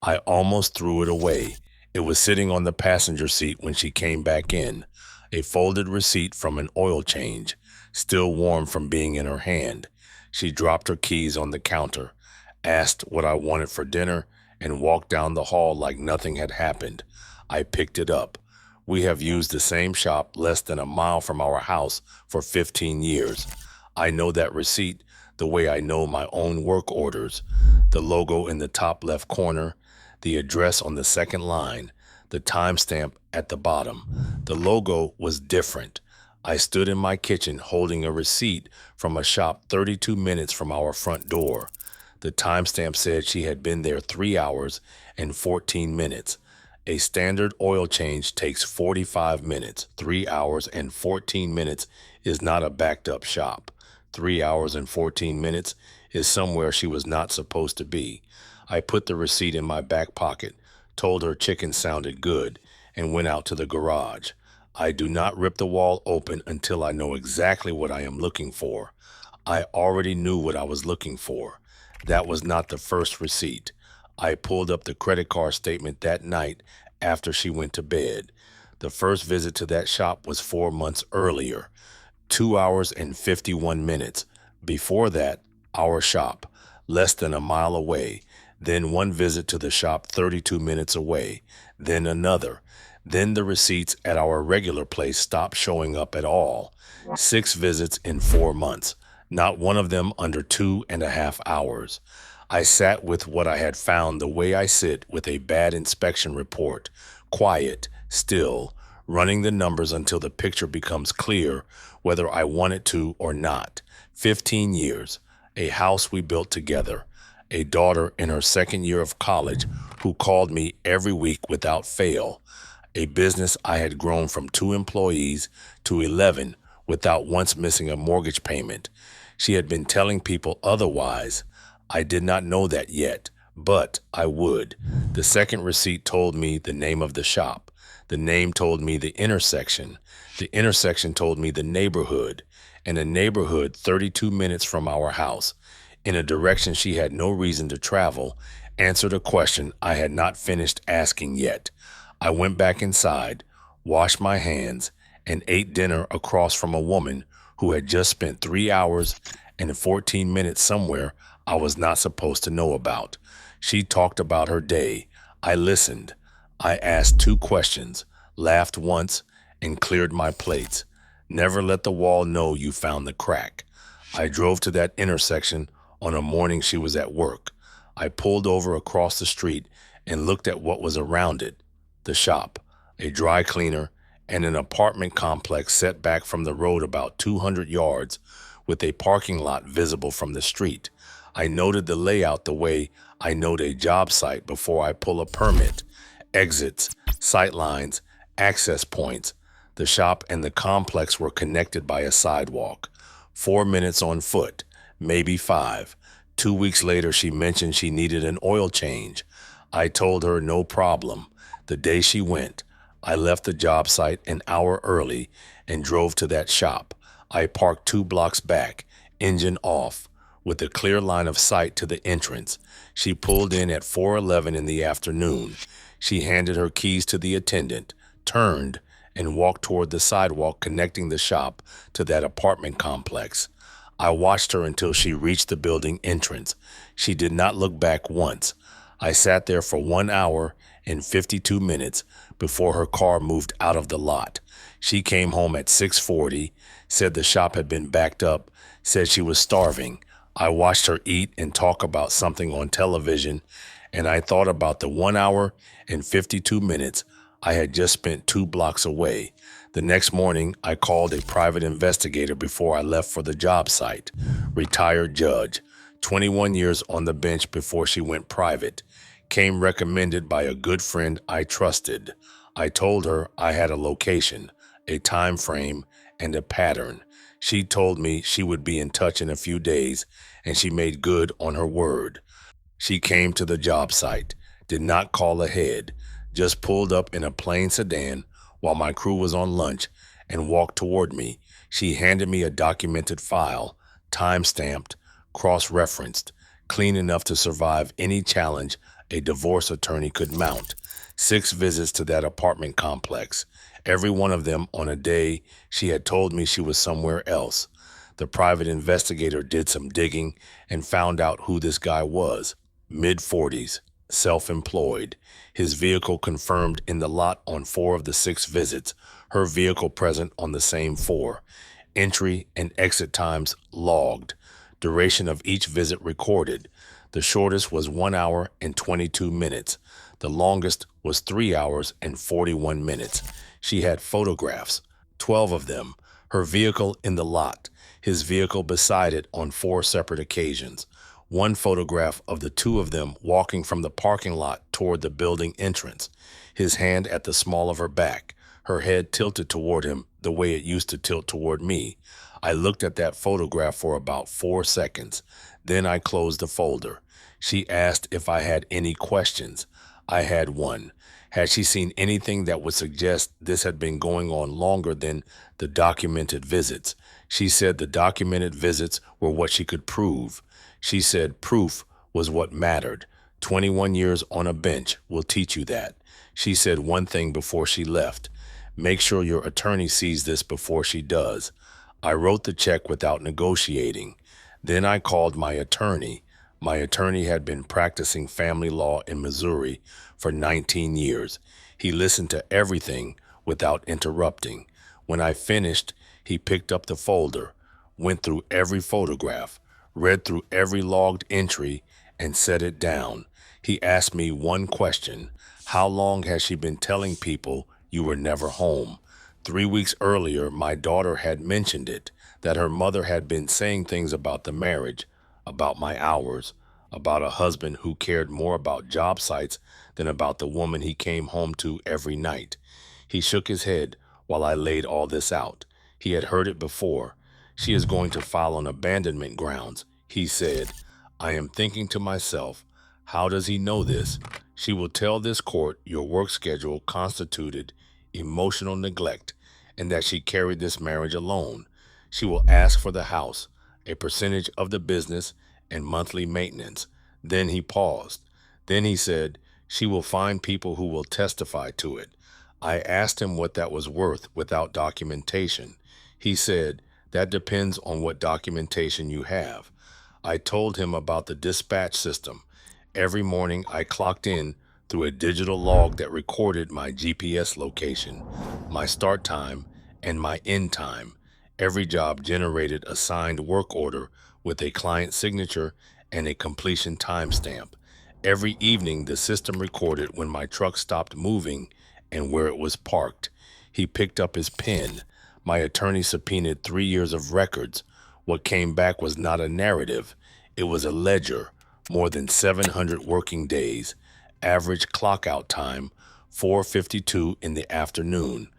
I almost threw it away. It was sitting on the passenger seat when she came back in. A folded receipt from an oil change, still warm from being in her hand. She dropped her keys on the counter, asked what I wanted for dinner, and walked down the hall like nothing had happened. I picked it up. We have used the same shop less than a mile from our house for 15 years. I know that receipt the way I know my own work orders. The logo in the top left corner, the address on the second line, the timestamp at the bottom. The logo was different. I stood in my kitchen holding a receipt from a shop 32 minutes from our front door. The timestamp said she had been there 3 hours and 14 minutes. A standard oil change takes 45 minutes. 3 hours and 14 minutes is not a backed up shop. 3 hours and 14 minutes is somewhere she was not supposed to be. I put the receipt in my back pocket, told her chicken sounded good, and went out to the garage. I do not rip the wall open until I know exactly what I am looking for. I already knew what I was looking for. That was not the first receipt. I pulled up the credit card statement that night after she went to bed. The first visit to that shop was 4 months earlier, 2 hours and 51 minutes. Before that, our shop, less than a mile away. Then one visit to the shop 32 minutes away. Then another. Then the receipts at our regular place stopped showing up at all. 6 visits in 4 months. Not one of them under 2.5 hours. I sat with what I had found the way I sit with a bad inspection report, quiet, still, running the numbers until the picture becomes clear, whether I want it to or not. 15 years, a house we built together, a daughter in her second year of college who called me every week without fail, a business I had grown from 2 employees to 11 without once missing a mortgage payment. She had been telling people otherwise. I did not know that yet, but I would. The second receipt told me the name of the shop. The name told me the intersection. The intersection told me the neighborhood, and a neighborhood 32 minutes from our house, in a direction she had no reason to travel, answered a question I had not finished asking yet. I went back inside, washed my hands, and ate dinner across from a woman who had just spent 3 hours and 14 minutes somewhere I was not supposed to know about. She talked about her day. I listened. I asked 2 questions, laughed once, and cleared my plates. Never let the wall know you found the crack. I drove to that intersection on a morning she was at work. I pulled over across the street and looked at what was around it. The shop, a dry cleaner, and an apartment complex set back from the road about 200 yards with a parking lot visible from the street. I noted the layout the way I note a job site before I pull a permit. Exits, sight lines, access points. The shop and the complex were connected by a sidewalk. 4 minutes on foot, maybe 5. 2 weeks later, she mentioned she needed an oil change. I told her no problem. The day she went, I left the job site an hour early and drove to that shop. I parked 2 blocks back, engine off, with a clear line of sight to the entrance. She pulled in at 4:11 in the afternoon. She handed her keys to the attendant, turned, and walked toward the sidewalk connecting the shop to that apartment complex. I watched her until she reached the building entrance. She did not look back once. I sat there for 1 hour and 52 minutes before her car moved out of the lot. She came home at 6:40, said the shop had been backed up, said she was starving. I watched her eat and talk about something on television, and I thought about the 1 hour and 52 minutes I had just spent 2 blocks away. The next morning, I called a private investigator before I left for the job site. Retired judge, 21 years on the bench before she went private. Came recommended by a good friend I trusted. I told her I had a location, a time frame, and a pattern. She told me she would be in touch in a few days, and she made good on her word. She came to the job site, did not call ahead, just pulled up in a plain sedan while my crew was on lunch and walked toward me. She handed me a documented file, time-stamped, cross-referenced, clean enough to survive any challenge a divorce attorney could mount. 6 visits to that apartment complex, every one of them on a day she had told me she was somewhere else. The private investigator did some digging and found out who this guy was. Mid-40s, self-employed. His vehicle confirmed in the lot on 4 of the 6 visits. Her vehicle present on the same 4. Entry and exit times logged. Duration of each visit recorded. The shortest was 1 hour and 22 minutes. The longest was 3 hours and 41 minutes. She had photographs, 12 of them. Her vehicle in the lot, his vehicle beside it on 4 separate occasions. One photograph of the 2 of them walking from the parking lot toward the building entrance, his hand at the small of her back, her head tilted toward him the way it used to tilt toward me. I looked at that photograph for about 4 seconds. Then I closed the folder. She asked if I had any questions. I had one. Had she seen anything that would suggest this had been going on longer than the documented visits? She said the documented visits were what she could prove. She said proof was what mattered. 21 years on a bench will teach you that. She said one thing before she left. Make sure your attorney sees this before she does. I wrote the check without negotiating. Then I called my attorney. My attorney had been practicing family law in Missouri for 19 years. He listened to everything without interrupting. When I finished, he picked up the folder, went through every photograph, read through every logged entry, and set it down. He asked me one question. How long has she been telling people you were never home? 3 weeks earlier, my daughter had mentioned it, that her mother had been saying things about the marriage, about my hours, about a husband who cared more about job sites than about the woman he came home to every night. He shook his head while I laid all this out. He had heard it before. She is going to file on abandonment grounds, he said. I am thinking to myself, how does he know this? She will tell this court your work schedule constituted emotional neglect and that she carried this marriage alone. She will ask for the house, a percentage of the business, and monthly maintenance. Then he paused. Then he said, she will find people who will testify to it. I asked him what that was worth without documentation. He said, that depends on what documentation you have. I told him about the dispatch system. Every morning I clocked in through a digital log that recorded my GPS location, my start time, and my end time. Every job generated a signed work order with a client signature and a completion timestamp. Every evening, the system recorded when my truck stopped moving and where it was parked. He picked up his pen. My attorney subpoenaed 3 years of records. What came back was not a narrative. It was a ledger. More than 700 working days. Average clock-out time, 4:52 in the afternoon.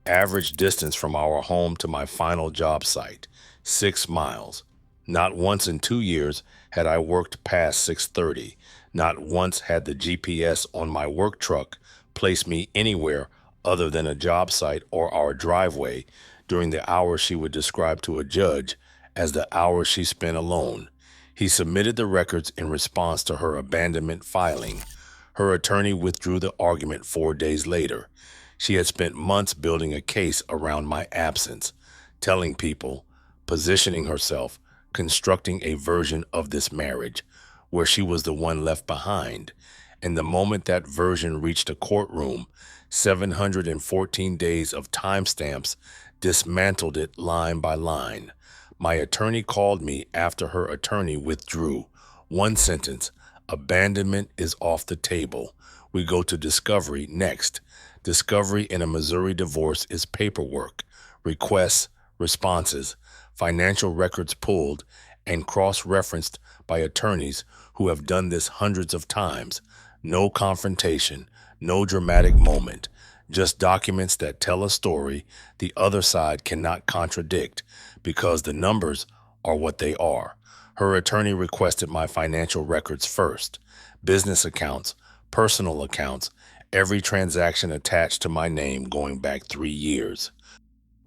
Average distance from our home to my final job site, 6 miles. Not once in 2 years had I worked past 6:30. Not once had the GPS on my work truck placed me anywhere other than a job site or our driveway during the hours she would describe to a judge as the hours she spent alone. He submitted the records in response to her abandonment filing. Her attorney withdrew the argument 4 days later. She had spent months building a case around my absence, telling people, positioning herself, constructing a version of this marriage where she was the one left behind. And the moment that version reached a courtroom, 714 days of timestamps dismantled it line by line. My attorney called me after her attorney withdrew. One sentence, abandonment is off the table. We go to discovery next. Discovery in a Missouri divorce is paperwork, requests, responses, financial records pulled, and cross-referenced by attorneys who have done this hundreds of times. No confrontation, no dramatic moment, just documents that tell a story the other side cannot contradict because the numbers are what they are. Her attorney requested my financial records first, business accounts, personal accounts, every transaction attached to my name going back 3 years.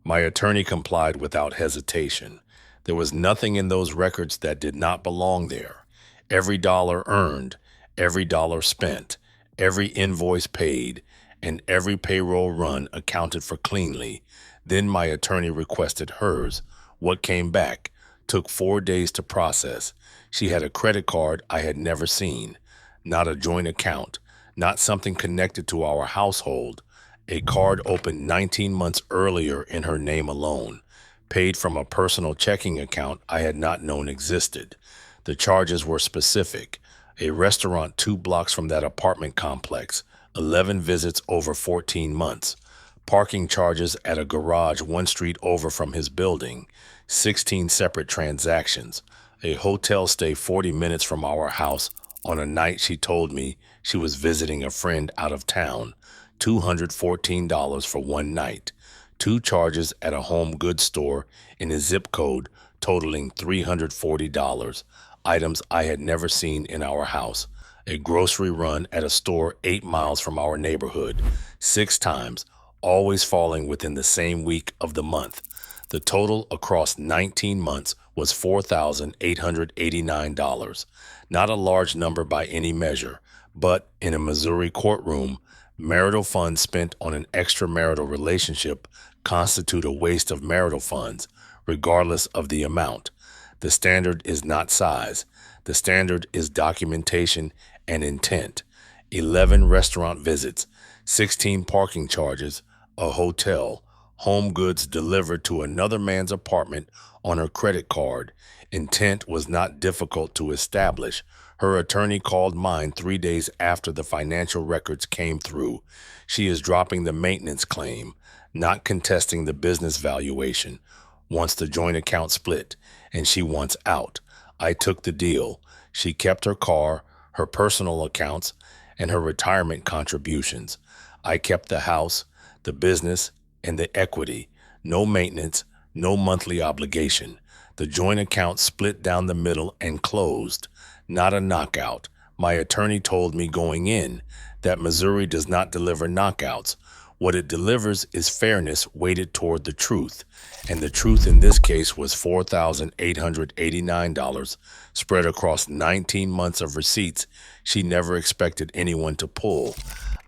My attorney complied without hesitation. There was nothing in those records that did not belong there. Every dollar earned, every dollar spent, every invoice paid, and every payroll run accounted for cleanly. Then my attorney requested hers. What came back took 4 days to process. She had a credit card I had never seen, not a joint account, not something connected to our household. A card opened 19 months earlier in her name alone, paid from a personal checking account I had not known existed. The charges were specific: a restaurant 2 blocks from that apartment complex, 11 visits over 14 months, parking charges at a garage 1 street over from his building, 16 separate transactions, a hotel stay 40 minutes from our house on a night she told me she was visiting a friend out of town, $214 for one night, 2 charges at a home goods store in a zip code totaling $340, items I had never seen in our house, a grocery run at a store 8 miles from our neighborhood, 6 times, always falling within the same week of the month. The total across 19 months was $4,889. Not a large number by any measure, but in a Missouri courtroom, marital funds spent on an extramarital relationship constitute a waste of marital funds, regardless of the amount. The standard is not size. The standard is documentation and intent. 11 restaurant visits, 16 parking charges, a hotel, home goods delivered to another man's apartment on her credit card. Intent was not difficult to establish. Her attorney called mine 3 days after the financial records came through. She is dropping the maintenance claim, not contesting the business valuation, wants the joint account split, and she wants out. I took the deal. She kept her car, her personal accounts, and her retirement contributions. I kept the house, the business, and the equity. No maintenance, no monthly obligation. The joint account split down the middle and closed. Not a knockout. My attorney told me going in that Missouri does not deliver knockouts. What it delivers is fairness weighted toward the truth. And the truth in this case was $4,889 spread across 19 months of receipts she never expected anyone to pull.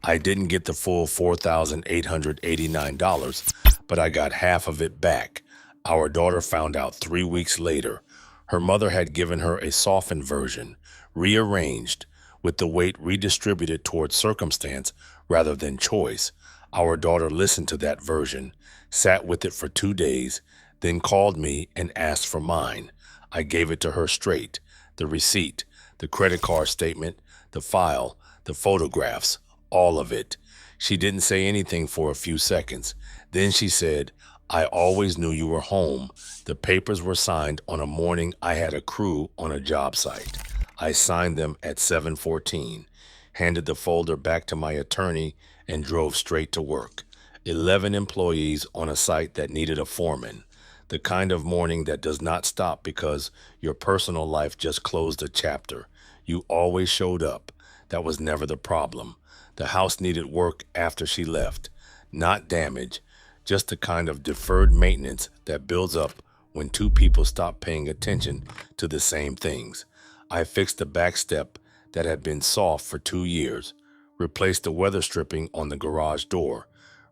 I didn't get the full $4,889, but I got half of it back. Our daughter found out 3 weeks later. Her mother had given her a softened version, rearranged, with the weight redistributed toward circumstance rather than choice. Our daughter listened to that version, sat with it for 2 days, then called me and asked for mine. I gave it to her straight: the receipt, the credit card statement, the file, the photographs, all of it. She didn't say anything for a few seconds. Then she said, "I always knew you were home." The papers were signed on a morning I had a crew on a job site. I signed them at 7:14, handed the folder back to my attorney, and drove straight to work. 11 employees on a site that needed a foreman. The kind of morning that does not stop because your personal life just closed a chapter. You always showed up. That was never the problem. The house needed work after she left, not damage, just the kind of deferred maintenance that builds up when two people stop paying attention to the same things. I fixed the back step that had been soft for 2 years, replaced the weather stripping on the garage door,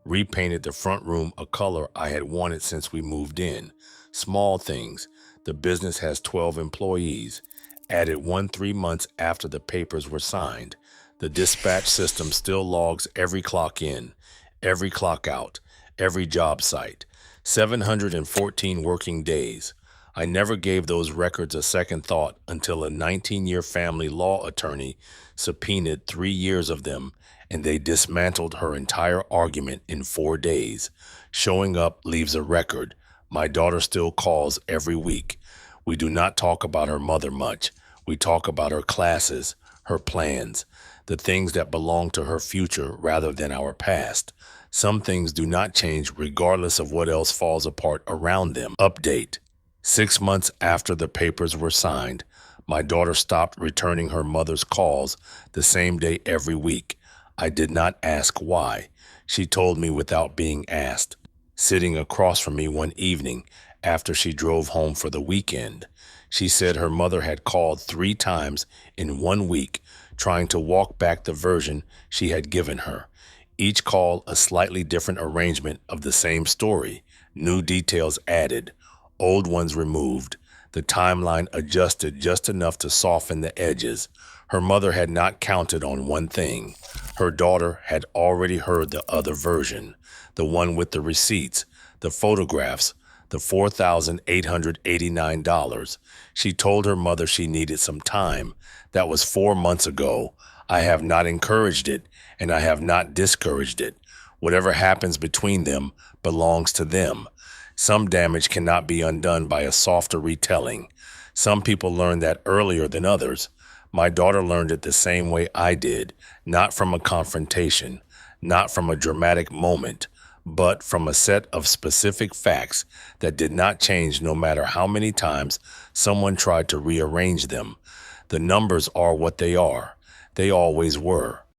repainted the front room a color I had wanted since we moved in. Small things. The business has 12 employees. Added one 3 months after the papers were signed. The dispatch system still logs every clock in, every clock out, every job site. 714 working days. I never gave those records a second thought until a 19-year family law attorney subpoenaed 3 years of them, and they dismantled her entire argument in 4 days. Showing up leaves a record. My daughter still calls every week. We do not talk about her mother much. We talk about her classes, her plans, the things that belong to her future rather than our past. Some things do not change regardless of what else falls apart around them. Update. 6 months after the papers were signed, my daughter stopped returning her mother's calls the same day every week. I did not ask why. She told me without being asked, sitting across from me one evening after she drove home for the weekend. She said her mother had called 3 times in 1 week, trying to walk back the version she had given her. Each call a slightly different arrangement of the same story, new details added, old ones removed, the timeline adjusted just enough to soften the edges. Her mother had not counted on one thing. Her daughter had already heard the other version, the one with the receipts, the photographs, the $4,889. She told her mother she needed some time. That was 4 months ago. I have not encouraged it, and I have not discouraged it. Whatever happens between them belongs to them. Some damage cannot be undone by a softer retelling. Some people learn that earlier than others. My daughter learned it the same way I did, not from a confrontation, not from a dramatic moment, but from a set of specific facts that did not change no matter how many times someone tried to rearrange them. The numbers are what they are. They always were.